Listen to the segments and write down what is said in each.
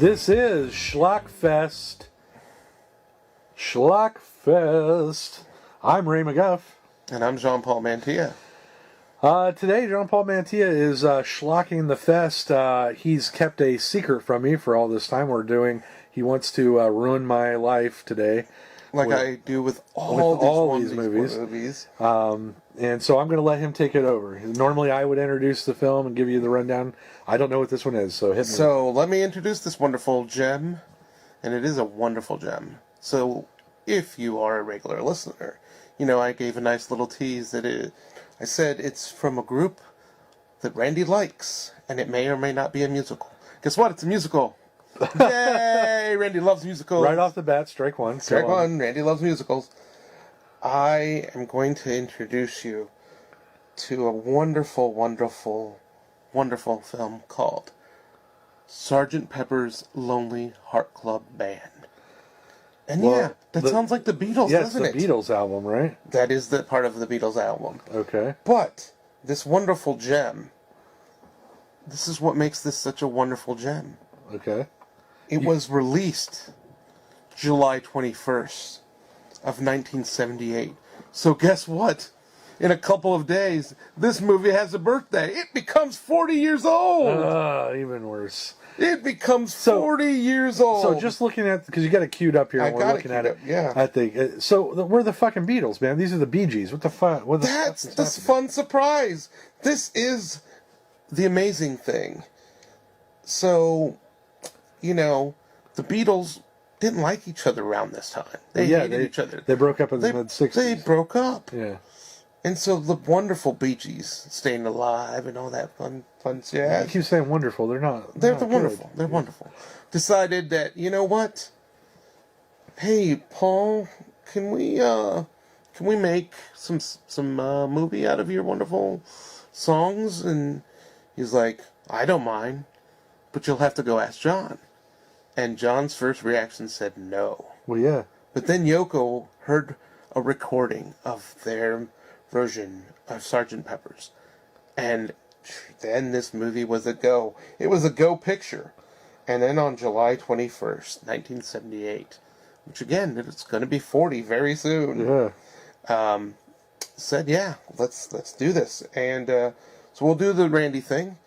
This is SchlockFest. SchlockFest. I'm Ray McGuff. And I'm Jean-Paul Mantilla. Today, Jean-Paul Mantilla is schlocking the fest. He's kept a secret from me for all this time we're doing. He wants to ruin my life today. Like I do with all these movies. And so I'm going to let him take it over. Normally I would introduce the film and give you the rundown. I don't know what this one is, so hit me. So let me introduce this wonderful gem. And it is a wonderful gem. So if you are a regular listener, you know I gave a nice little tease that I said it's from a group that Randy likes. And it may or may not be a musical. Guess what? It's a musical. Yay! Randy loves musicals. Right off the bat, strike one. Strike one. Randy loves musicals. I am going to introduce you to a wonderful, wonderful, wonderful film called Sgt. Pepper's Lonely Heart Club Band. And that sounds like the Beatles, doesn't it? Yeah, it's the Beatles album, right? That is the part of the Beatles album. Okay. But this wonderful gem, this is what makes this such a wonderful gem. Okay. It was released July 21st of 1978. So guess what? In a couple of days, this movie has a birthday. It becomes 40 years old. Even worse. It becomes 40 years old. So just looking at, because you got it queued up here, and we're looking at it. Yeah. So we're the fucking Beatles, man. These are the BeeGees. What the fuck? That's the fun surprise. This is the amazing thing. So, you know, the Beatles didn't like each other around this time. They hated each other. They broke up in the mid-60s. They broke up. Yeah. And so the wonderful BeeGees, Staying Alive and all that fun jazz. You keep saying wonderful. They're not. They're wonderful. They're wonderful. Decided that, you know what? Hey, Paul, can we make some movie out of your wonderful songs? And he's like, I don't mind, but you'll have to go ask John. And John's first reaction said no. Well, yeah. But then Yoko heard a recording of their version of Sgt. Pepper's. And then this movie was a go. It was a go picture. And then on July 21st, 1978, which again, it's going to be 40 very soon, said, yeah, let's do this. And so we'll do the Randy thing.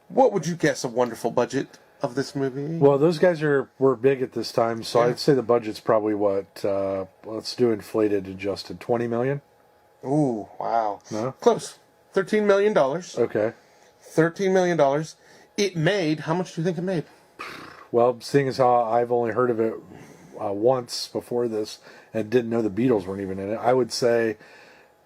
What would you guess a wonderful budget of this movie? Well, those guys were big at this time, so I'd say the budget's probably what, let's do inflated adjusted, $20 million? Ooh, wow. No? Close. $13 million. Okay. $13 million. It made, how much do you think it made? Well, seeing as how I've only heard of it once before this and didn't know the Beatles weren't even in it, I would say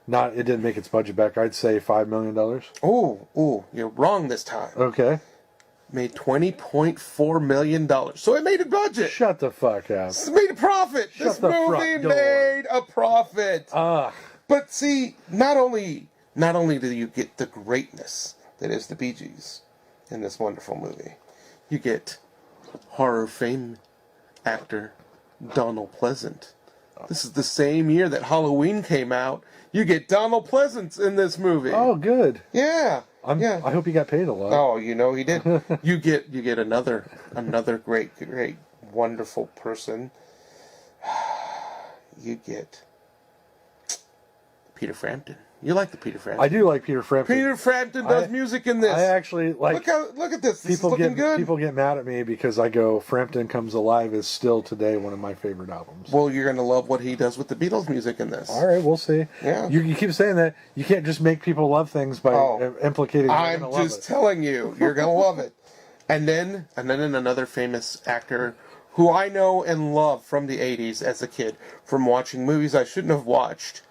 it didn't make its budget back. I'd say $5 million. Ooh, you're wrong this time. Okay. Made $20.4 million. So it made a budget. Shut the fuck up. It made a profit. This movie made a profit. But see, not only do you get the greatness that is the BeeGees in this wonderful movie, you get horror fame actor Donald Pleasant. This is the same year that Halloween came out. You get Donald Pleasant in this movie. Oh, good. Yeah. I hope he got paid a lot. Oh, you know he did. you get another great, wonderful person. You get Peter Frampton. You like the Peter Frampton? I do like Peter Frampton. Peter Frampton does music in this. I actually like. Look at this. This is looking good. People get mad at me because I go, Frampton Comes Alive is still today one of my favorite albums. Well, you're going to love what he does with the Beatles music in this. All right, we'll see. Yeah. You keep saying that. You can't just make people love things by implicating. I'm just telling you, you're going to love it. And then another famous actor who I know and love from the 80s as a kid, from watching movies I shouldn't have watched.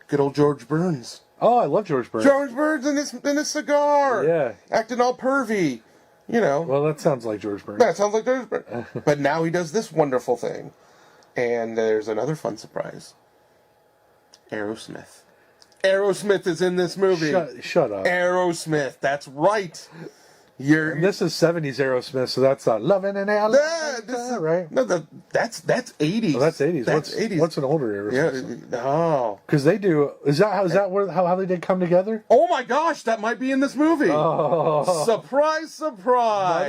Good old George Burns. Oh, I love George Burns. George Burns in his cigar. Yeah. Acting all pervy. You know. Well, that sounds like George Burns. That sounds like George Burns. But now he does this wonderful thing. And there's another fun surprise. Aerosmith. Aerosmith is in this movie. Shut up. Aerosmith. That's right. And this is 70s Aerosmith, so that's Lovin' in LA, right? No, that's 80s. Oh, that's 80s. That's 80s. What's an older Aerosmith? Yeah, oh. Because they do. Is that how they did come together? Oh my gosh, that might be in this movie. Oh. Surprise, surprise.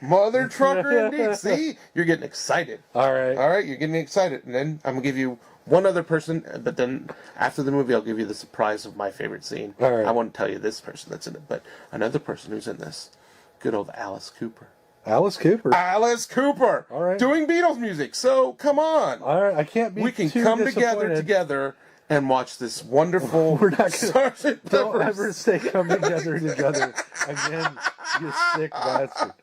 Mother trucker indeed. See? You're getting excited. All right, you're getting excited. And then I'm going to give you one other person, but then after the movie, I'll give you the surprise of my favorite scene. All right. I won't tell you this person that's in it, but another person who's in this. Good old Alice Cooper. Alice Cooper. All right. Doing Beatles music. So, come on. All right, I can't be. We can too come disappointed. together and watch this wonderful. We're not gonna, Sgt. don't Pepper's. ever say come together again, you sick bastard.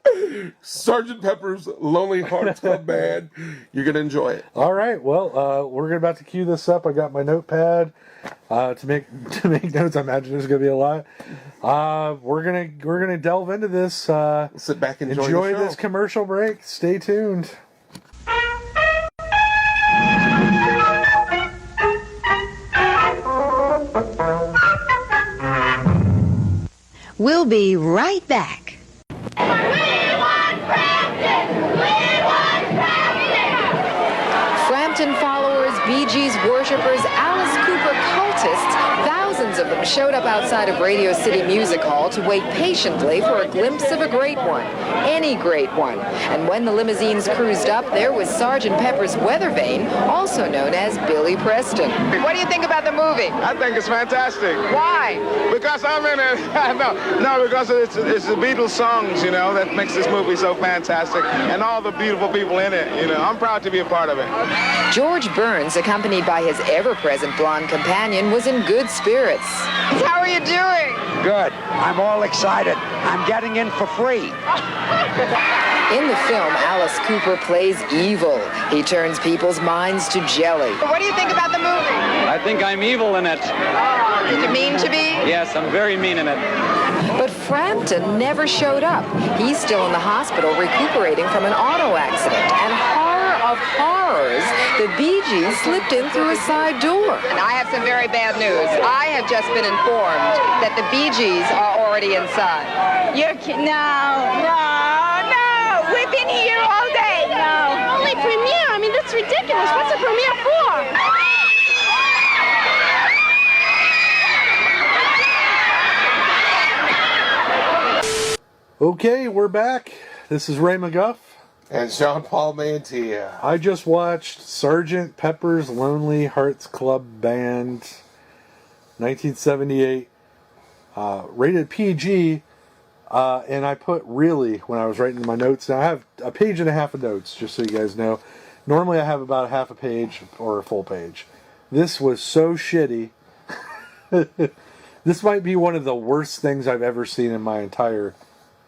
Sgt. Pepper's Lonely Hearts Club Band. You're gonna enjoy it. All right, well, we're about to cue this up. I got my notepad to make notes. I imagine there's gonna be a lot. We're gonna delve into this. Sit back and enjoy the show. This commercial break. Stay tuned. We'll be right back. We want Frampton! We want Frampton! Frampton followers, BeeGees worshippers, Alice Cooper cultists, thousands of them showed up outside of Radio City Music Hall to wait patiently for a glimpse of a great one, any great one. And when the limousines cruised up, there was Sgt. Pepper's Weather Vane, also known as Billy Preston. What do you think about the movie? I think it's fantastic. Why? Because I'm in it. no, because it's the Beatles songs, you know, that makes this movie so fantastic, and all the beautiful people in it. You know, I'm proud to be a part of it. George Burns, accompanied by his ever-present blonde companion, was in good spirits. How are you doing? Good. I'm all excited. I'm getting in for free. In the film, Alice Cooper plays evil. He turns people's minds to jelly. What do you think about the movie? I think I'm evil in it. Did you mean to be? Yes, I'm very mean in it. But Frampton never showed up. He's still in the hospital recuperating from an auto accident. And horror of horrors, the BeeGees slipped in through a side door. And I have some very bad news. I have just been informed that the BeeGees are already inside. You're kidding. No. We've been here all day. No. Only premiere. I mean, that's ridiculous. What's a premiere for? Okay, we're back. This is Ray McGuff. And Jean-Paul Mantilla. I just watched Sgt. Pepper's Lonely Hearts Club Band, 1978, rated PG, and I put really when I was writing my notes. Now I have a page and a half of notes, just so you guys know. Normally I have about half a page or a full page. This was so shitty. This might be one of the worst things I've ever seen in my entire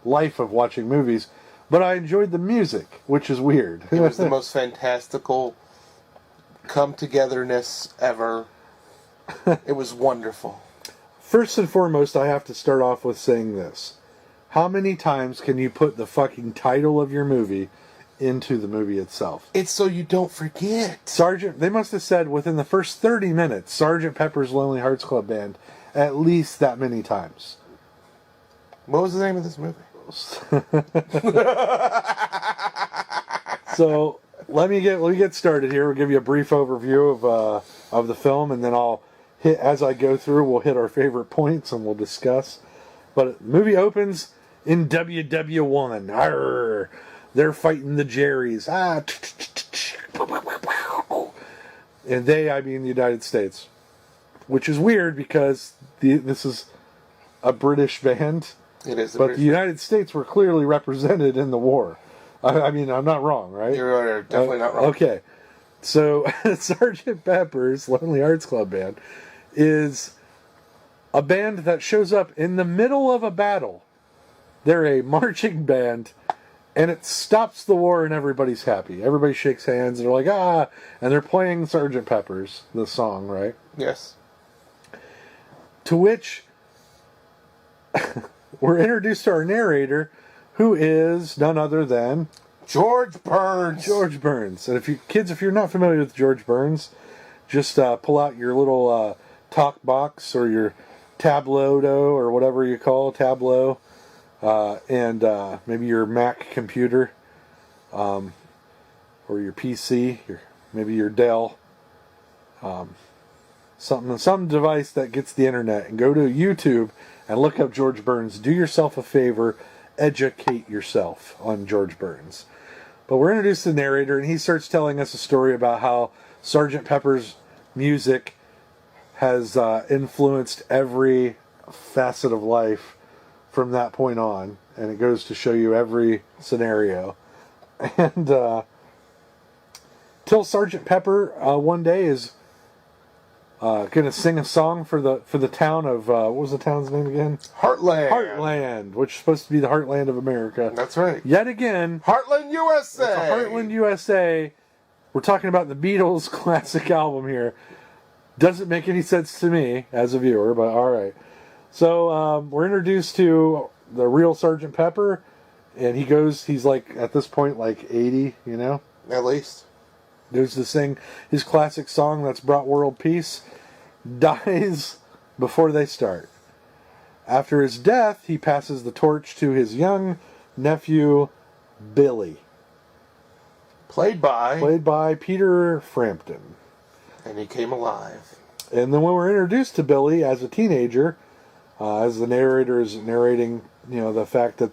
life of watching movies, but I enjoyed the music, which is weird. It was the most fantastical come-togetherness ever. It was wonderful. First and foremost, I have to start off with saying this. How many times can you put the fucking title of your movie into the movie itself? It's so you don't forget. They must have said within the first 30 minutes, Sgt. Pepper's Lonely Hearts Club Band, at least that many times. What was the name of this movie? So let me get started here. We'll give you a brief overview of the film, and then I'll hit as I go through. We'll hit our favorite points and we'll discuss. But the movie opens in WW1. Arr, they're fighting the Jerrys. And they, I mean the United States, which is weird because this is a British band. It is, but the United States were clearly represented in the war. I mean, I'm not wrong, right? You're definitely not wrong. Okay. So, Sgt. Pepper's Lonely Hearts Club Band is a band that shows up in the middle of a battle. They're a marching band, and it stops the war, and everybody's happy. Everybody shakes hands, and they're like, ah! And they're playing Sgt. Pepper's, the song, right? Yes. To which we're introduced to our narrator, who is none other than George Burns. George Burns. And if you're not familiar with George Burns, just pull out your little talk box or your tableau or whatever you call tableau, and maybe your Mac computer, or your PC, maybe your Dell, some device that gets the internet, and go to YouTube and look up George Burns. Do yourself a favor, educate yourself on George Burns. But we're introduced to the narrator, and he starts telling us a story about how Sgt. Pepper's music has influenced every facet of life from that point on, and it goes to show you every scenario. And till Sgt. Pepper one day is going to sing a song for the town of what was the town's name again? Heartland. Heartland, which is supposed to be the heartland of America. That's right. Yet again, Heartland, USA. It's a Heartland, USA. We're talking about the Beatles' classic album here. Doesn't make any sense to me as a viewer, but all right. So we're introduced to the real Sgt. Pepper, and he's like, at this point, like 80, you know? At least. Goes to sing his classic song that's brought world peace, dies before they start. After his death, he passes the torch to his young nephew, Billy. Played by Peter Frampton. And he came alive. And then when we're introduced to Billy as a teenager, as the narrator is narrating, the fact that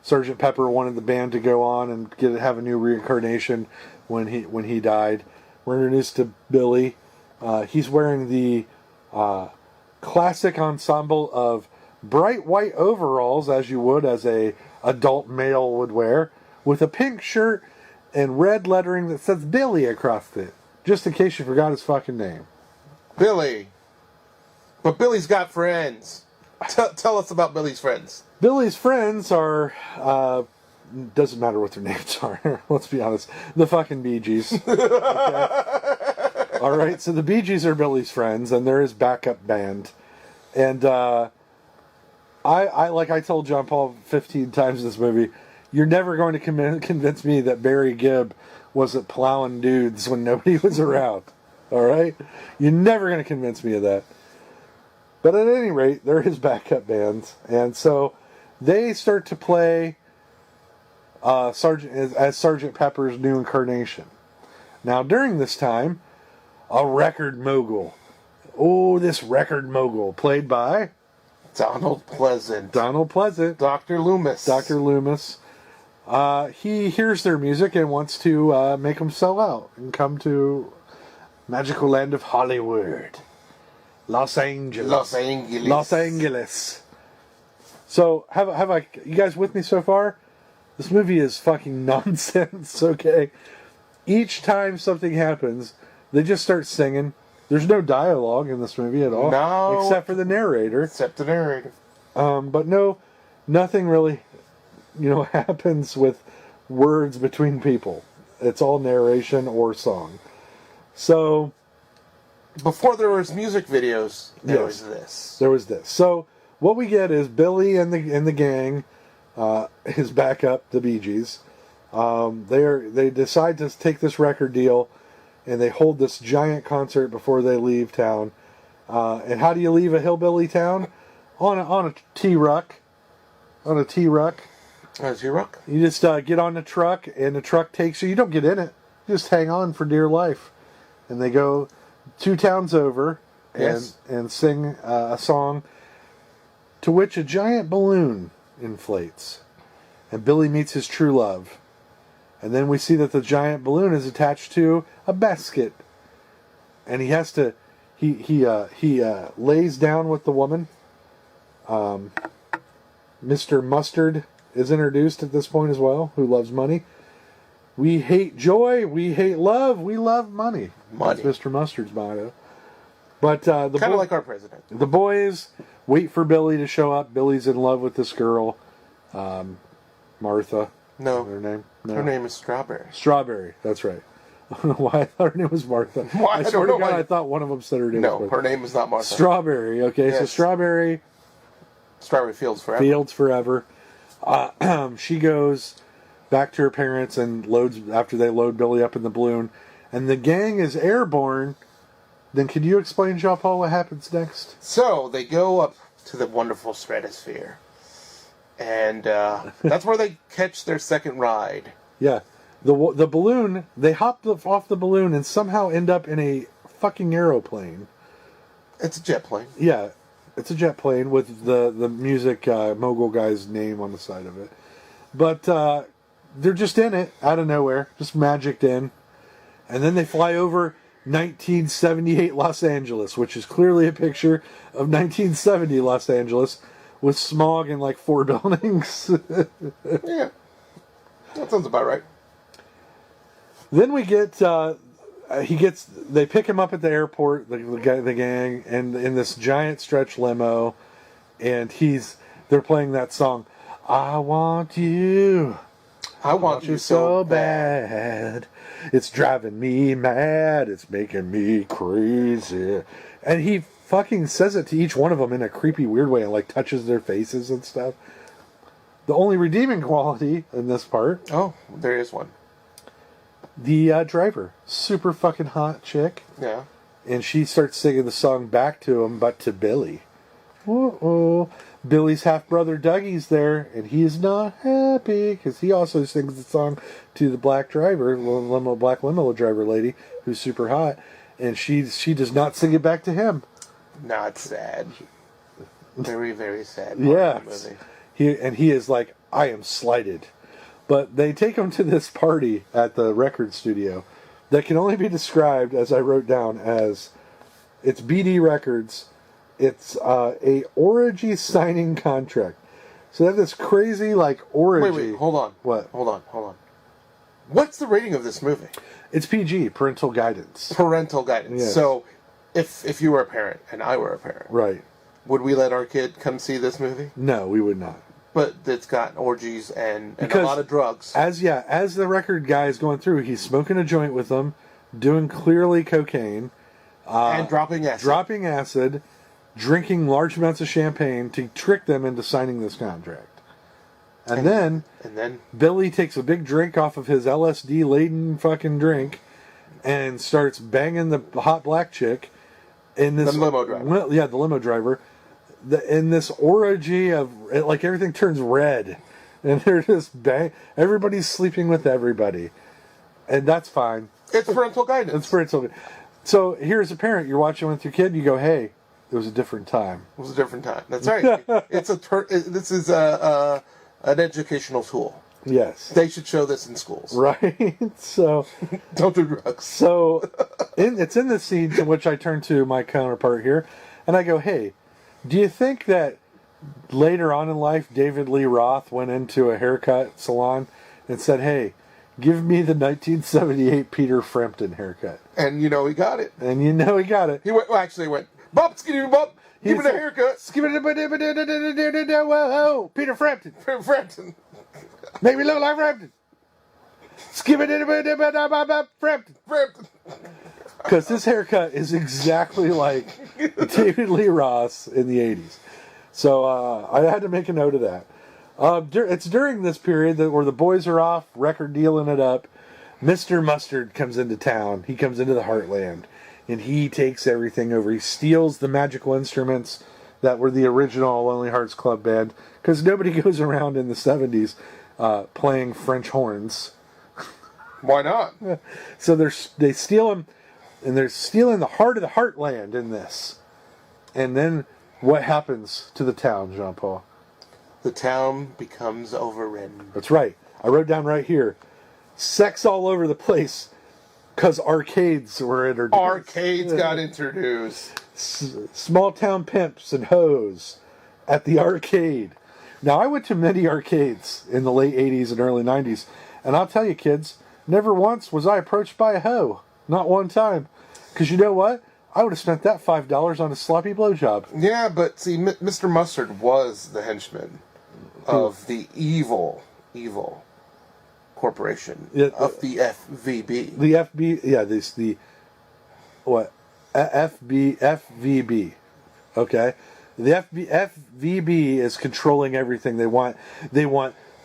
Sgt. Pepper wanted the band to go on and have a new reincarnation when he died. We're introduced to Billy. He's wearing the classic ensemble of bright white overalls, as you would as a adult male would wear, with a pink shirt and red lettering that says Billy across it, just in case you forgot his fucking name. Billy. But Billy's got friends. Tell us about Billy's friends. Billy's friends are, doesn't matter what their names are, let's be honest, the fucking BeeGees. Okay? Alright, so the BeeGees are Billy's friends, and they're his backup band. And I like I told John Paul 15 times in this movie, you're never going to convince me that Barry Gibb wasn't plowing dudes when nobody was around. Alright? You're never going to convince me of that. But at any rate, they're his backup bands. And so they start to play as Sgt. Pepper's new incarnation. Now, during this time, a record mogul. Oh, this record mogul, played by Donald Pleasant. Dr. Loomis. Dr. Loomis. He hears their music and wants to make them sell out and come to magical land of Hollywood. Los Angeles. So, have I? You guys with me so far? This movie is fucking nonsense. Okay. Each time something happens, they just start singing. There's no dialogue in this movie at all, no, except for the narrator. But nothing really, happens with words between people. It's all narration or song. So. Before there was music videos, there was this. So what we get is Billy and the gang, his backup, the BeeGees. They decide to take this record deal, and they hold this giant concert before they leave town. And how do you leave a hillbilly town? On a T-Ruck. On a T-Ruck. A T-Ruck? You just get on the truck, and the truck takes you. You don't get in it. You just hang on for dear life. And they go 2 towns over and sing a song to which a giant balloon inflates. And Billy meets his true love. And then we see that the giant balloon is attached to a basket. And he has to... He lays down with the woman. Mr. Mustard is introduced at this point as well, who loves money. We hate joy, we hate love, we love money. That's Mr. Mustard's motto. But kind of like our president. The boys wait for Billy to show up. Billy's in love with this girl, Martha. No. Her name? No. Her name is Strawberry. Strawberry, that's right. I don't know why I thought her name was Martha. I swear to God, I thought one of them said her name was Martha. No, her name is not Martha. Strawberry, okay. Yes. So Strawberry Fields Forever. Fields Forever. She goes back to her parents and after they load Billy up in the balloon. And the gang is airborne. Then can you explain, Jean-Paul, what happens next? So, they go up to the wonderful stratosphere. And that's where they catch their second ride. Yeah. The balloon, they hop off the balloon and somehow end up in a fucking aeroplane. It's a jet plane. Yeah. It's a jet plane with the music mogul guy's name on the side of it. But they're just in it out of nowhere, just magicked in. And then they fly over 1978 Los Angeles, which is clearly a picture of 1970 Los Angeles with smog and like 4 buildings. Yeah. That sounds about right. Then we get, they pick him up at the airport, the gang, and in this giant stretch limo, and they're playing that song, I want you. I want you so bad. It's driving me mad. It's making me crazy. And he fucking says it to each one of them in a creepy, weird way and like touches their faces and stuff. The only redeeming quality in this part. Oh, there is one. The driver. Super fucking hot chick. Yeah. And she starts singing the song back to him, but to Billy. Uh-oh. Billy's half-brother Dougie's there, and he's not happy, because he also sings the song to the black driver, black limo driver lady, who's super hot, and she does not sing it back to him. Not sad. Very, very sad. Yeah. Movie. He is like, I am slighted. But they take him to this party at the record studio that can only be described, as I wrote down, as it's BD Records. It's a orgy signing contract. So they have this crazy, like, orgy. Wait, hold on. What? Hold on. What's the rating of this movie? It's PG, parental guidance. Parental guidance. Yes. So, if you were a parent, and I were a parent, Right. would we let our kid come see this movie? No, we would not. But it's got orgies and a Because lot of drugs. As the record guy is going through, he's smoking a joint with them, doing clearly cocaine. And dropping acid. Drinking large amounts of champagne to trick them into signing this contract. And then Billy takes a big drink off of his LSD-laden fucking drink and starts banging the hot black chick in this... The limo driver. Yeah, the limo driver. In this orgy of... Like, everything turns red. And they're just everybody's sleeping with everybody. And that's fine. It's parental guidance. It's parental guidance. So, here's a parent. You're watching with your kid, you go, hey... It was a different time. It was a different time. That's right. This is an educational tool. Yes. They should show this in schools. Right. So don't do drugs. So it's in the scene to which I turn to my counterpart here, and I go, "Hey, do you think that later on in life, David Lee Roth went into a haircut salon and said, "Hey, give me the 1978 Peter Frampton haircut"? And you know he got it. He went. Well, actually, he went. Bop, skiddy bop. Give me the haircut. Whoa, Peter Frampton. Frampton. Make me look like Frampton. Frampton. Because this haircut is exactly like David Lee Roth in the 80s. So I had to make a note of that. It's during this period where the boys are off, record dealing it up. Mr. Mustard comes into town. He comes into the Heartland. And he takes everything over. He steals the magical instruments that were the original Lonely Hearts Club Band. Because nobody goes around in the 70s playing French horns. Why not? So they steal them, and they're stealing the heart of the Heartland in this. And then what happens to the town, Jean-Paul? The town becomes overrun. That's right. I wrote down right here. Sex all over the place. Because arcades were introduced. Arcades got introduced. Small town pimps and hoes at the arcade. Now, I went to many arcades in the late 80s and early 90s. And I'll tell you, kids, never once was I approached by a hoe. Not one time. Because you know what? I would have spent that $5 on a sloppy blowjob. Yeah, but see, Mr. Mustard was the henchman of the evil corporation of the FVB. The FB, yeah, the what? FVB. Okay, the FVB is controlling everything. They want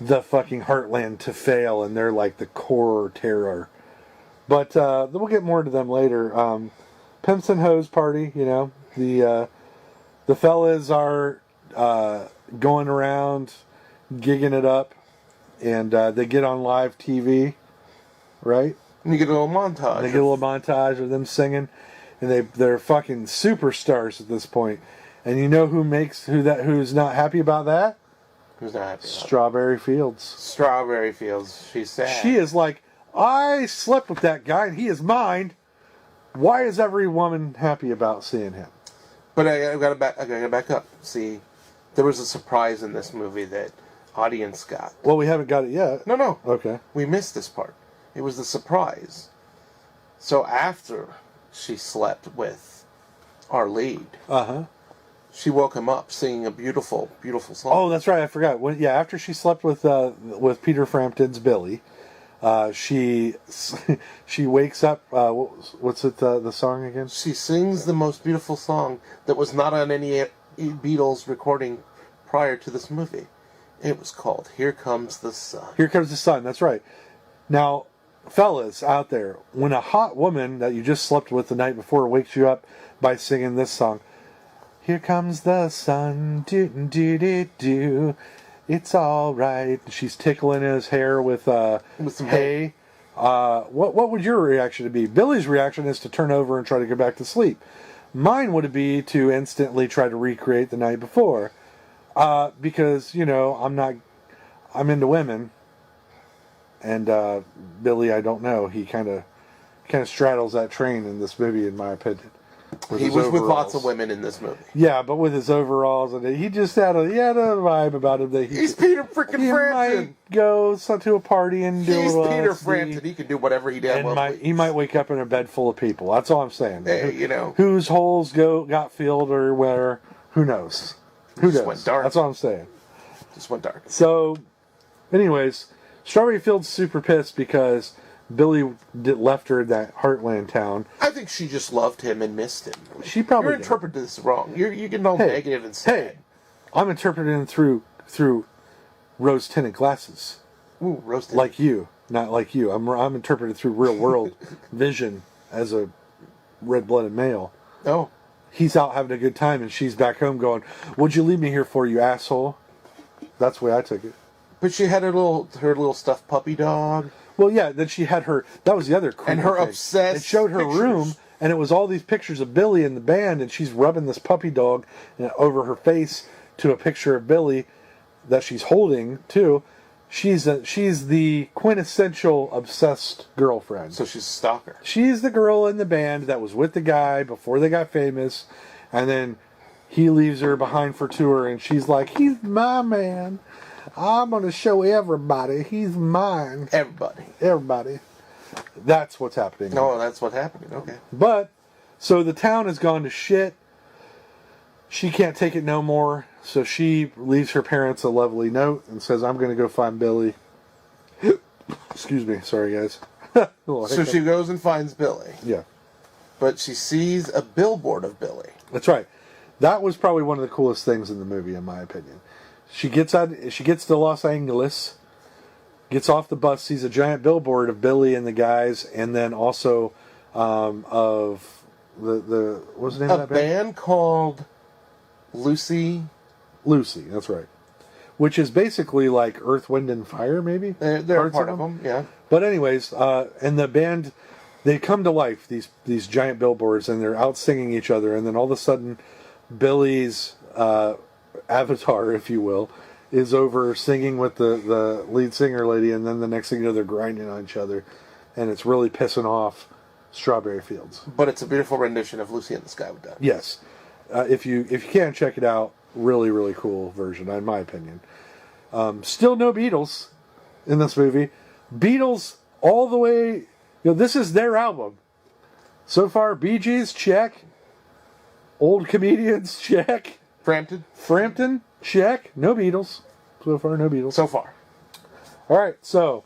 the fucking Heartland to fail, and they're like the core terror. But we'll get more to them later. Pimps and Hoes party, you know, the fellas are going around gigging it up, and they get on live TV, right? And you get a little montage. They get a little montage of them singing, and they're fucking superstars at this point. And you know who's not happy about that? Who's not happy? Strawberry Fields. Strawberry Fields. She's sad. She is like, I slept with that guy and he is mine. Why is every woman happy about seeing him? But I gotta back up. See, there was a surprise in this movie that audience got. Well, we haven't got it yet. No. Okay. We missed this part. It was the surprise. So after she slept with our lead, she woke him up singing a beautiful, beautiful song. Oh, that's right. I forgot. After she slept with Peter Frampton's Billy, she wakes up. What's the song again? She sings the most beautiful song that was not on any Beatles recording prior to this movie. It was called "Here Comes the Sun." Here Comes the Sun. That's right. Now, fellas out there, when a hot woman that you just slept with the night before wakes you up by singing this song, "Here comes the sun, do do do do, it's all right." She's tickling his hair with some hay. What would your reaction be? Billy's reaction is to turn over and try to go back to sleep. Mine would be to instantly try to recreate the night before, because I'm into women, and Billy, I don't know. He kind of straddles that train in this movie, in my opinion. He was with lots of women in this movie. Yeah, but with his overalls, and he just had a vibe about him that he's Peter freaking Frampton. Might go to a party and do. He's Peter Frampton. He can do whatever he damn well please. He might wake up in a bed full of people. That's all I'm saying. Hey, whose holes got filled or where? Who knows? Who knows? Went dark. That's all I'm saying. Just went dark. So, anyways, Strawberry Fields super pissed because Billy left her in that Heartland town. I think she just loved him and missed him. She probably You're interpreting this wrong. You're getting all negative and sad. Hey, I'm interpreting it through rose-tinted glasses. Ooh, rose-tinted. Like you, not like you. I'm interpreting through real-world vision as a red-blooded male. Oh. He's out having a good time, and she's back home going, "What'd you leave me here for, you asshole?" That's the way I took it. But she had her little stuffed puppy dog. Well, yeah, then she had that was the other creepy and her thing. obsessed It showed her pictures. room, and it was all these pictures of Billy and the band, and she's rubbing this puppy dog over her face to a picture of Billy that she's holding, too. She's the quintessential obsessed girlfriend. So she's a stalker. She's the girl in the band that was with the guy before they got famous, and then he leaves her behind for tour, and she's like, "He's my man. I'm going to show everybody he's mine." Everybody. That's what's happening. No, that's what's happening. Okay. But, so the town has gone to shit. She can't take it no more. So she leaves her parents a lovely note and says, "I'm going to go find Billy." Excuse me. Sorry, guys. So she goes and finds Billy. Yeah. But she sees a billboard of Billy. That's right. That was probably one of the coolest things in the movie, in my opinion. She gets to Los Angeles, gets off the bus, sees a giant billboard of Billy and the guys, and then also of the what's the name of that band? A band called Lucy. Lucy, that's right. Which is basically like Earth, Wind, and Fire, maybe? They're part of them, yeah. But anyways, and the band, they come to life, these giant billboards, and they're out singing each other, and then all of a sudden, Billy's avatar, if you will, is over singing with the lead singer lady, and then the next thing you know, they're grinding on each other, and it's really pissing off Strawberry Fields. But it's a beautiful rendition of Lucy in the Sky with Diamonds. Yes. If you can, check it out. Really, really cool version, in my opinion. Still no Beatles in this movie. Beatles all the way... this is their album. So far, BeeGees, check. Old Comedians, check. Frampton, check. No Beatles. So far, no Beatles. So far. All right, so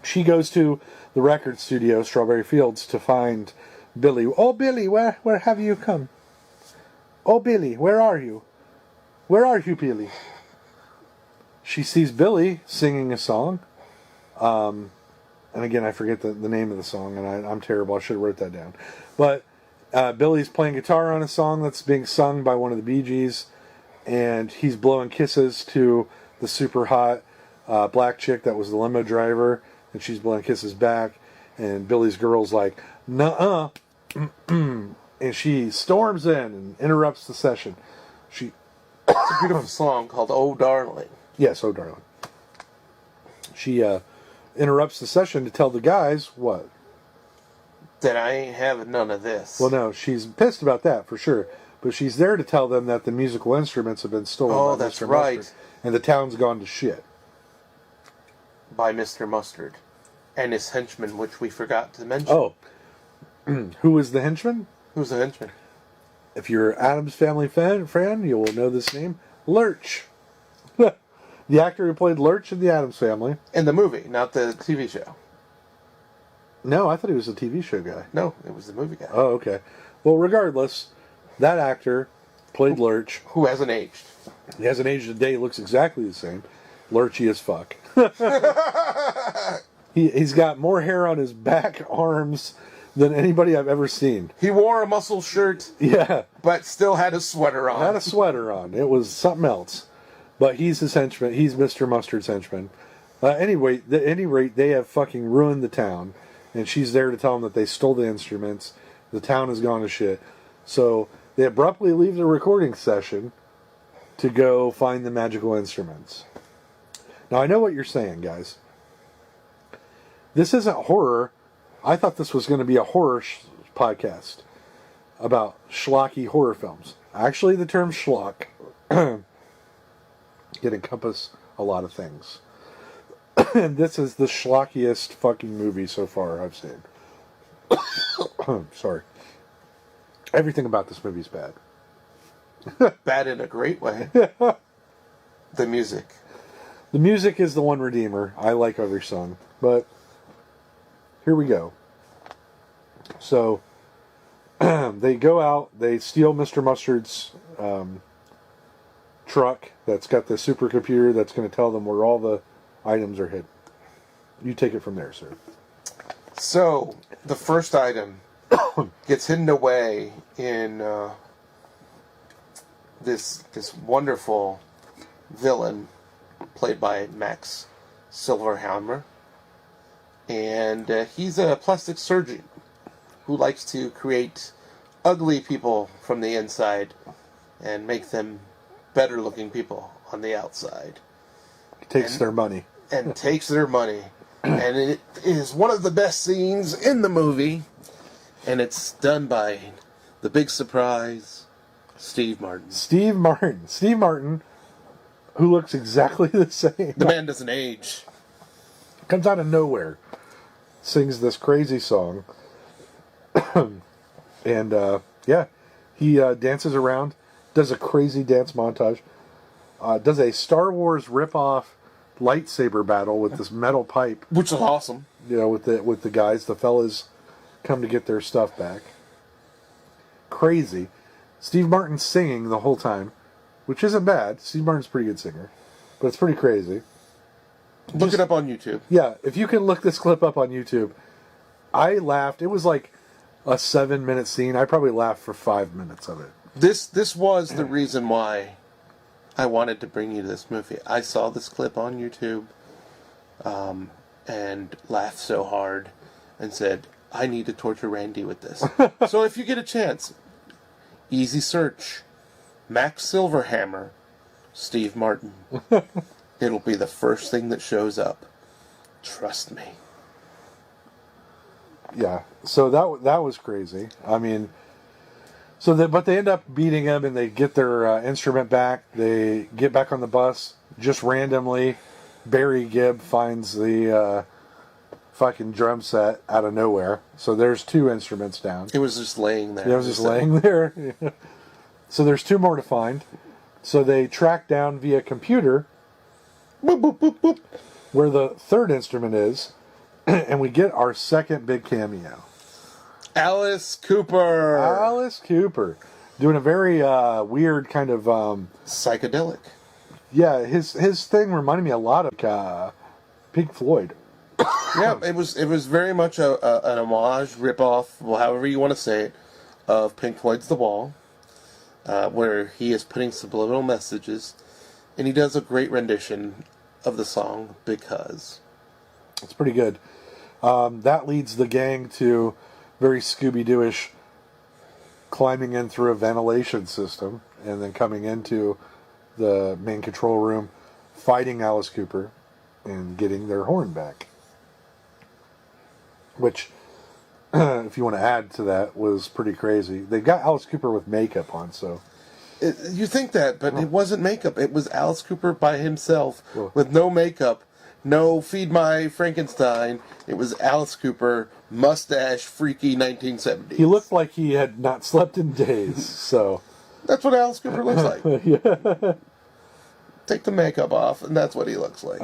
she goes to the record studio, Strawberry Fields, to find Billy. "Oh, Billy, where have you come? Oh, Billy, where are you? Where are you, Billy?" She sees Billy singing a song. And again, I forget the name of the song, and I'm terrible. I should have wrote that down. But Billy's playing guitar on a song that's being sung by one of the BeeGees, and he's blowing kisses to the super hot black chick that was the limo driver, and she's blowing kisses back, and Billy's girl's like, nuh-uh, and she storms in and interrupts the session. It's a beautiful song called "Oh Darling." Yes, "Oh Darling." She interrupts the session to tell the guys what? That I ain't having none of this. Well, no, she's pissed about that for sure. But she's there to tell them that the musical instruments have been stolen. Oh, by that's Mr. right. Mustard, and the town's gone to shit. By Mr. Mustard and his henchman, which we forgot to mention. Oh, who is the henchman? Who's the henchman? If you're Addams Family fan, you will know this name, Lurch. The actor who played Lurch in the Addams Family. In the movie, not the TV show. No, I thought he was a TV show guy. No, it was the movie guy. Oh, okay. Well, regardless, that actor played Lurch. Who hasn't aged. He hasn't aged a day. He looks exactly the same. Lurchy as fuck. He's got more hair on his back, arms, than anybody I've ever seen. He wore a muscle shirt. Yeah. But still had a sweater on. Had a sweater on. It was something else. But he's his henchman. He's Mr. Mustard's henchman. Anyway, at any rate, they have fucking ruined the town. And she's there to tell them that they stole the instruments. The town has gone to shit. So they abruptly leave the recording session to go find the magical instruments. Now, I know what you're saying, guys. This isn't horror. I thought this was going to be a horror podcast about schlocky horror films. Actually, the term schlock can encompass a lot of things. And this is the schlockiest fucking movie so far I've seen. Sorry. Everything about this movie is bad. Bad in a great way. The music. The music is the one redeemer. I like every song. But here we go. So they go out, they steal Mr. Mustard's truck that's got the supercomputer that's going to tell them where all the items are hidden. You take it from there, sir. So, the first item gets hidden away in this wonderful villain played by Max Silverhammer. And he's a plastic surgeon who likes to create ugly people from the inside and make them better looking people on the outside. Takes their money. And takes their money. And it is one of the best scenes in the movie. And it's done by the big surprise, Steve Martin. Steve Martin, who looks exactly the same. The man doesn't age. Comes out of nowhere. Sings this crazy song. And, yeah. He dances around. Does a crazy dance montage. Does a Star Wars rip-off lightsaber battle with this metal pipe, which is awesome. You know, with the guys, the fellas come to get their stuff back. Crazy. Steve Martin's singing the whole time, which isn't bad. Steve Martin's a pretty good singer, but it's pretty crazy. Look it up on YouTube. Yeah, if you can look this clip up on YouTube. I laughed. It was like a 7-minute scene. I probably laughed for 5 minutes of it. This was the reason why I wanted to bring you to this movie. I saw this clip on YouTube and laughed so hard and said, I need to torture Randy with this. So if you get a chance, easy search. Max Silverhammer, Steve Martin. It'll be the first thing that shows up. Trust me. Yeah, so that was crazy. I mean, but they end up beating him, and they get their instrument back. They get back on the bus just randomly. Barry Gibb finds the fucking drum set out of nowhere. So there's 2 instruments down. It was just laying there. It was just laying there. So there's 2 more to find. So they track down via computer boop, boop, boop, boop, where the 3rd instrument is, and we get our second big cameo. Alice Cooper. Alice Cooper. Doing a very weird kind of... psychedelic. Yeah, his thing reminded me a lot of Pink Floyd. Yeah, it was very much an homage, rip-off, however you want to say it, of Pink Floyd's The Wall, where he is putting subliminal messages And he does a great rendition of the song Because. It's pretty good. That leads the gang to very Scooby-Doo-ish climbing in through a ventilation system and then coming into the main control room, fighting Alice Cooper and getting their horn back. Which, if you want to add to that, was pretty crazy. They got Alice Cooper with makeup on, so... You think that, but it wasn't makeup. It was Alice Cooper by himself with no makeup, no Feed My Frankenstein. It was Alice Cooper, mustache, freaky 1970s. He looked like he had not slept in days, so... That's what Alice Cooper looks like. Yeah. Take the makeup off, and that's what he looks like.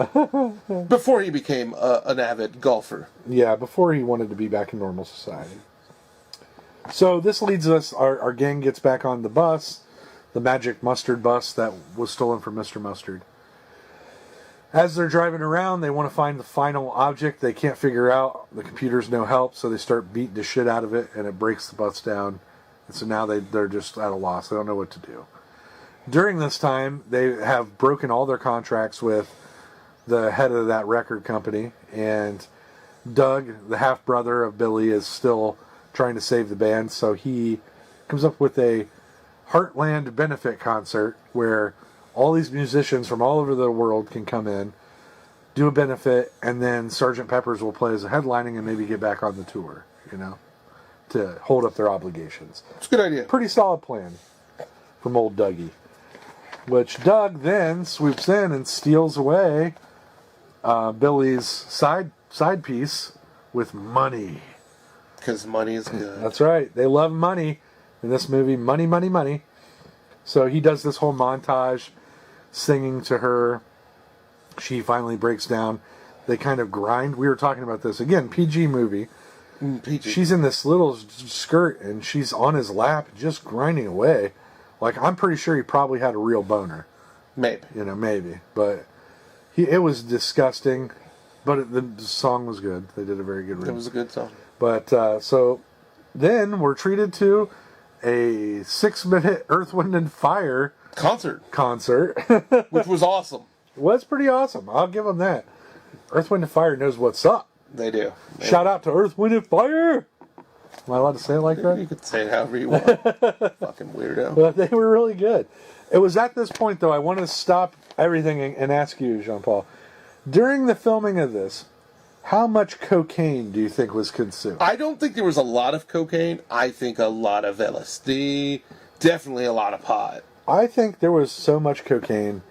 Before he became an avid golfer. Yeah, before he wanted to be back in normal society. So this leads us, our gang gets back on the bus, the magic mustard bus that was stolen from Mr. Mustard. As they're driving around, they want to find the final object they can't figure out. The computer's no help, so they start beating the shit out of it, and it breaks the bus down. And so now they're just at a loss. They don't know what to do. During this time, they have broken all their contracts with the head of that record company, and Doug, the half-brother of Billy, is still trying to save the band, so he comes up with a Heartland benefit concert where all these musicians from all over the world can come in, do a benefit, and then Sgt. Pepper's will play as a headlining and maybe get back on the tour, to hold up their obligations. It's a good idea. Pretty solid plan from old Dougie. Which Doug then swoops in and steals away Billy's side piece with money. Because money is good. That's right. They love money in this movie. Money, money, money. So he does this whole montage singing to her. She finally breaks down. They kind of grind. We were talking about this. Again, PG movie. PG. She's in this little skirt and she's on his lap just grinding away. Like, I'm pretty sure he probably had a real boner. Maybe. Maybe. But it was disgusting. But the song was good. They did a very good It was a good song. But, so then we're treated to a 6-minute Earth, Wind, and Fire concert. Which was awesome. It was pretty awesome. I'll give them that. Earth, Wind, and Fire knows what's up. They do. Shout out to Earth, Wind, and Fire! Am I allowed to say it like that? You could say it however you want. Fucking weirdo. But they were really good. It was at this point, though, I want to stop everything and ask you, Jean-Paul. During the filming of this, how much cocaine do you think was consumed? I don't think there was a lot of cocaine. I think a lot of LSD. Definitely a lot of pot. I think there was so much cocaine.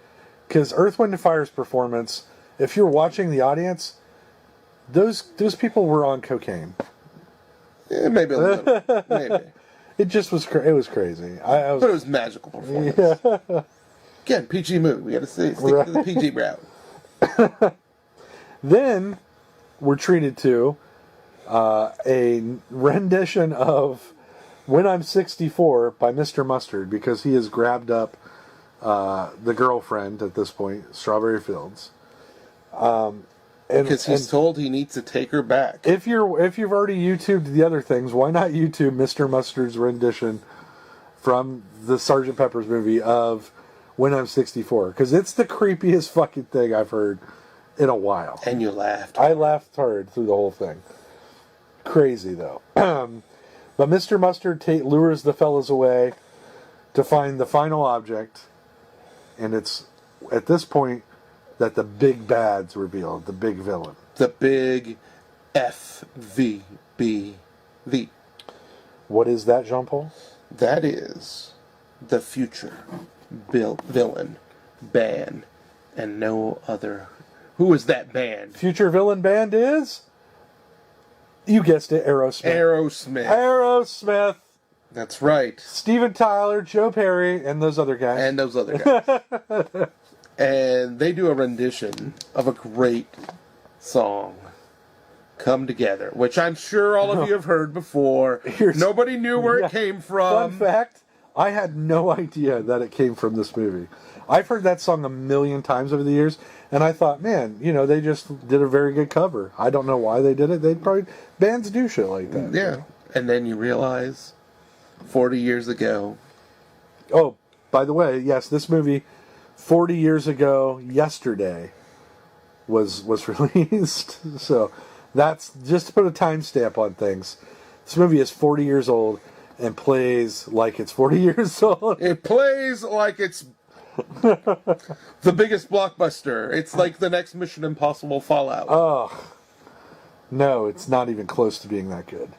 Because Earth, Wind, and Fire's performance, if you're watching the audience, those people were on cocaine. Yeah, maybe a little. Maybe. It just was it was crazy. But it was magical performance. Yeah. Again, PG movie. We got to stick to the PG route. Then we're treated to a rendition of When I'm 64 by Mr. Mustard, because he has grabbed up the girlfriend at this point, Strawberry Fields. Because he's told he needs to take her back. If you've already YouTubed the other things, why not YouTube Mr. Mustard's rendition from the Sgt. Pepper's movie of When I'm 64? Because it's the creepiest fucking thing I've heard in a while. And you laughed. I laughed hard through the whole thing. Crazy, though. But Mr. Mustard lures the fellas away to find the final object. And it's at this point that the big bad's revealed, the big villain. The big FVBV. What is that, Jean-Paul? That is the future villain band and no other. Who is that band? Future villain band is? You guessed it, Aerosmith. Aerosmith. That's right. Steven Tyler, Joe Perry, and those other guys. And they do a rendition of a great song, Come Together, which I'm sure all of you have heard before. Nobody knew where it came from. Fun fact, I had no idea that it came from this movie. I've heard that song a million times over the years, and I thought, man, they just did a very good cover. I don't know why they did it. Bands do shit like that. Yeah. And then you realize, 40 years ago. Oh, by the way, yes, this movie 40 years ago yesterday was released. So that's just to put a timestamp on things. This movie is 40 years old and plays like it's 40 years old. It plays like it's the biggest blockbuster. It's like the next Mission Impossible Fallout. Oh, no, it's not even close to being that good.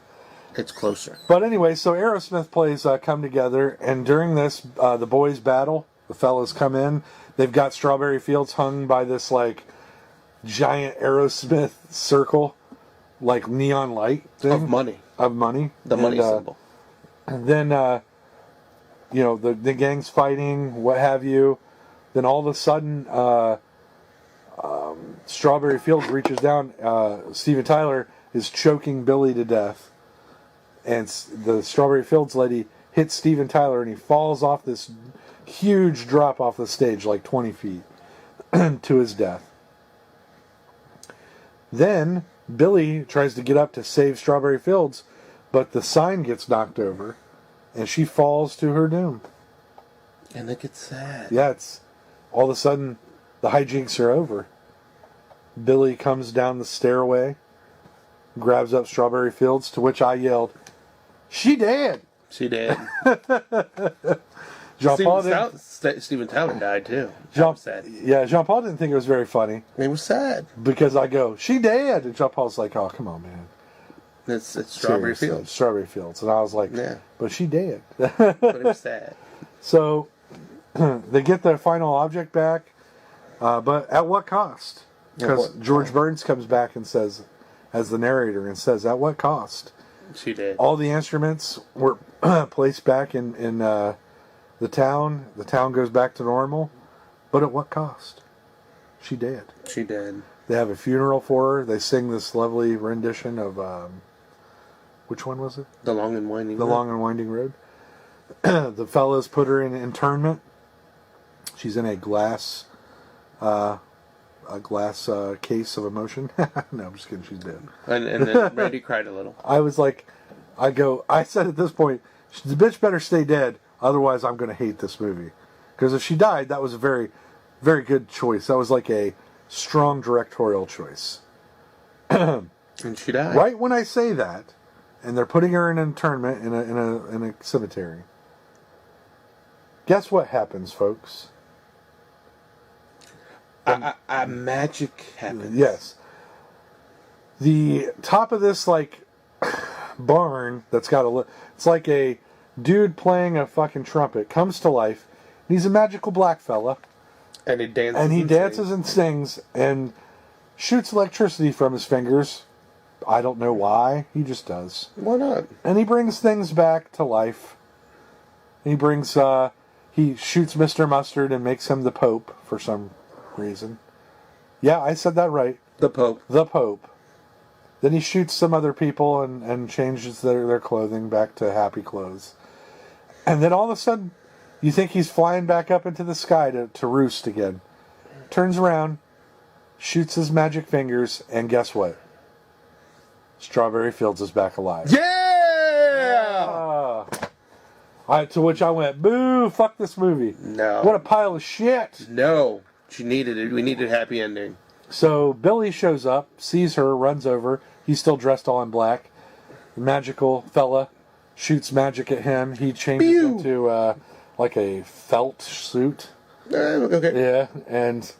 It's closer. But anyway, so Aerosmith plays Come Together, and during this, the boys battle. The fellas come in. They've got Strawberry Fields hung by this, like, giant Aerosmith circle, like neon light thing. Of money. The money symbol. And then, you know, the gang's fighting, what have you. Then all of a sudden, Strawberry Fields reaches down. Steven Tyler is choking Billy to death. And the Strawberry Fields lady hits Steven Tyler, and he falls off this huge drop off the stage, like 20 feet, to his death. Then Billy tries to get up to save Strawberry Fields, but the sign gets knocked over, and she falls to her doom. And it gets sad. Yeah, it's all of a sudden the hijinks are over. Billy comes down the stairway, grabs up Strawberry Fields, to which I yelled, "She dead!" She did. Steven Tyler died too. Sad. Yeah, Jean-Paul didn't think it was very funny. It was sad. Because I go, "She dead!" And Jean-Paul's like, "Oh, come on, man. It's Strawberry Seriously, Fields. Strawberry Fields." And I was like, Yeah. "But she dead." But it was sad. So they get their final object back, but at what cost? Because George Burns comes back and says, as the narrator, and says, "At what cost?" She did. All the instruments were placed back in the town. The town goes back to normal, but at what cost? She did. She did. They have a funeral for her. They sing this lovely rendition of which one was it? The Long and Winding The Road. Long and Winding Road. The fellas put her in internment. She's in a glass case of emotion. No, I'm just kidding. She's dead. And then Randy cried a little. I was like, I said at this point, the bitch better stay dead, otherwise I'm going to hate this movie. Because if she died, that was a very, very good choice. That was like a strong directorial choice. And she died. Right when I say that, and they're putting her in internment in a cemetery. Guess what happens, folks? A magic happens. Yes. The top of this, like, barn that's got it's like a dude playing a fucking trumpet comes to life. He's a magical black fella. And he dances. And he dances and sings and shoots electricity from his fingers. I don't know why. He just does. Why not? And he brings things back to life. He brings, he shoots Mr. Mustard and makes him the Pope for some reason. Yeah, I said that right. The Pope. The Pope. Then he shoots some other people and changes their clothing back to happy clothes. And then all of a sudden, you think he's flying back up into the sky to roost again. Turns around, shoots his magic fingers, and guess what? Strawberry Fields is back alive. Yeah! To which I went, boo, fuck this movie. No. What a pile of shit. No. She needed it. We needed a happy ending. So Billy shows up, sees her, runs over. He's still dressed all in black. The magical fella shoots magic at him. He changes into like a felt suit. Okay. Yeah, and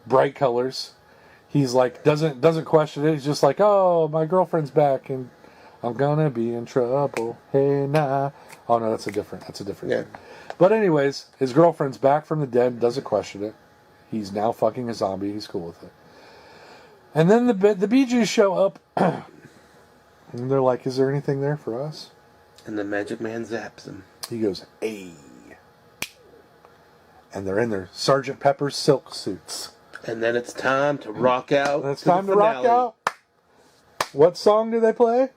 bright colors. He's like doesn't question it. He's just like, "Oh, my girlfriend's back, and I'm gonna be in trouble. Hey, nah." Oh no, that's a different. Yeah. Thing. But anyways, his girlfriend's back from the dead. Doesn't question it. He's now fucking a zombie. He's cool with it. And then the BeeGees show up, and they're like, "Is there anything there for us?" And the Magic Man zaps him. He goes, "Hey," and they're in their Sgt. Pepper's silk suits. And then it's time to rock out. And it's time to rock out. What song do they play?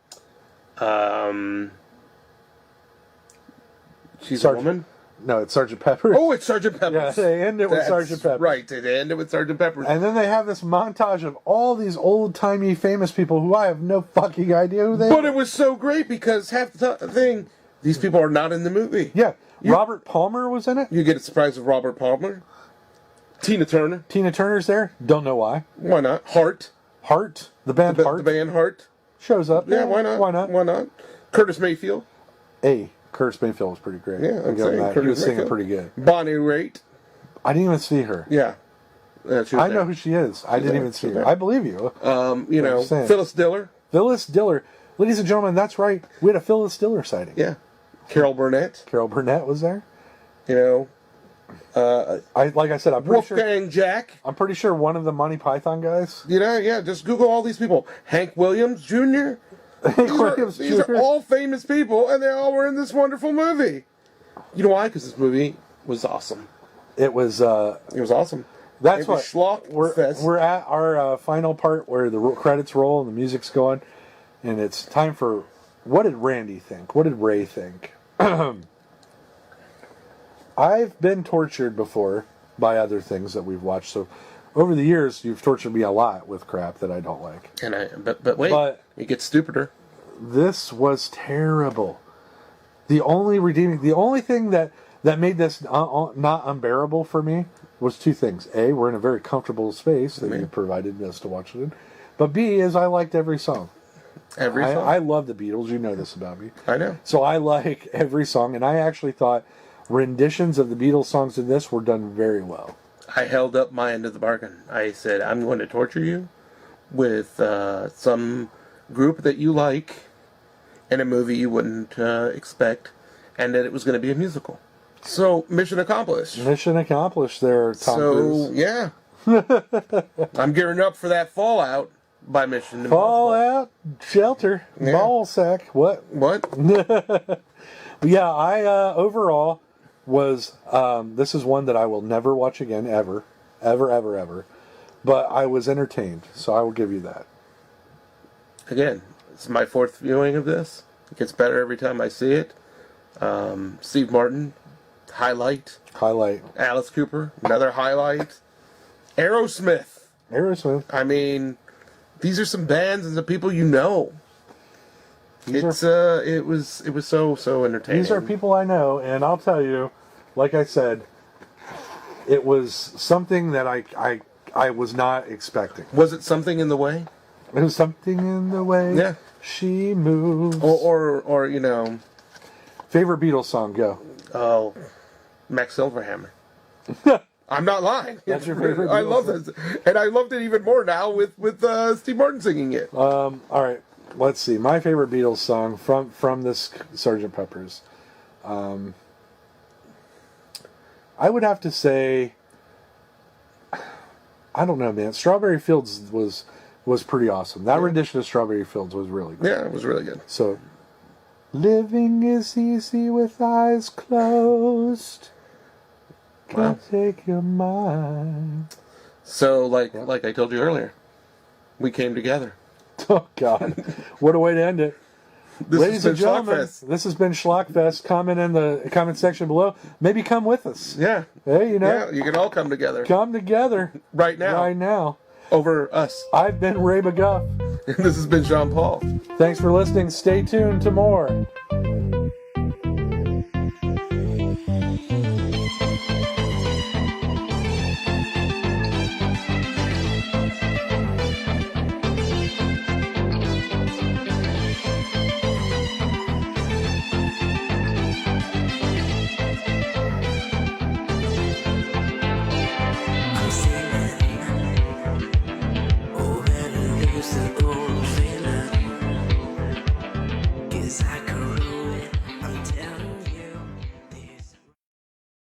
She's a woman? No, it's Sgt. Pepper. Oh, it's Sgt. Pepper. Yeah, they end it with Sgt. Pepper. Right, they end it with Sgt. Pepper. And then they have this montage of all these old-timey famous people who I have no fucking idea who they are. But it was so great because half the thing, these people are not in the movie. Yeah. Robert Palmer was in it. You get a surprise of Robert Palmer. Tina Turner. Tina Turner's there. Don't know why. Why not? Heart. Heart. The band Heart. The band Heart. Shows up. Yeah, why not? Why not? Why not? Curtis Mayfield. Hey, Curtis Mayfield was pretty great. Yeah, I'm I'll give him saying that. He Curtis was singing Mayfield. pretty good. Bonnie Raitt. I didn't even see her. Yeah. She was I there. know who she is. I didn't there. even see She's her. there. I believe you. You know, saying. Phyllis Diller. Phyllis Diller. Ladies and gentlemen, that's right. We had a Phyllis Diller sighting. Yeah. Carol Burnett. Carol Burnett was there. You know. Like I said, I'm pretty sure. Wolfgang Jack. I'm pretty sure one of the Monty Python guys. You know, yeah, just Google all these people. Hank Williams Jr. These are all famous people, and they all were in this wonderful movie. You know why? Because this movie was awesome. It was. It was awesome. That's It was SchlockFest. we're at our final part where the credits roll and the music's going, and it's time for what did Randy think? What did Ray think? I've been tortured before by other things that we've watched. So over the years, you've tortured me a lot with crap that I don't like. But wait, it gets stupider. This was terrible. The only thing that made this not unbearable for me was two things. A, we're in a very comfortable space that you provided us to watch it in. But B, is I liked every song. Every song. I love the Beatles. You know this about me. I know. So I like every song, and I actually thought renditions of the Beatles songs in this were done very well. I held up my end of the bargain. I said, I'm going to torture you with some group that you like in a movie you wouldn't expect, and that it was going to be a musical. So, mission accomplished. Mission accomplished there, Tom Cruise. Yeah. I'm gearing up for that Fallout by Mission Impossible. Fallout, Shelter, Yeah. Ball Sack. What? Yeah, I overall was, this is one that I will never watch again, ever. But I was entertained, so I will give you that. Again, it's my fourth viewing of this. It gets better every time I see it. Steve Martin, highlight. Alice Cooper, another highlight. Aerosmith. I mean, these are some bands and some people you know. It was so entertaining. These are people I know, and I'll tell you, like I said, it was something that I was not expecting. Was it something in the way? It was something in the way. Yeah. She moves. Or you know. Favorite Beatles song, go. Oh, Max Silverhammer. I'm not lying. That's your favorite I Beatles love song? this. And I loved it even more now with Steve Martin singing it. All right. Let's see. My favorite Beatles song from this Sgt. Pepper's. I would have to say, I don't know, man. Strawberry Fields was pretty awesome. That rendition of Strawberry Fields was really good. Yeah, it was really good. So, living is easy with eyes closed. Can't take your mind. So, like I told you earlier, we came together. Oh, God. What a way to end it. Ladies and gentlemen, SchlockFest. this has been SchlockFest. Comment in the comment section below. Maybe come with us. Yeah. Hey, you know. Yeah, you can all come together. Come together. Right now. Over us. I've been Ray McGuff. And this has been Jean Paul. Thanks for listening. Stay tuned to more.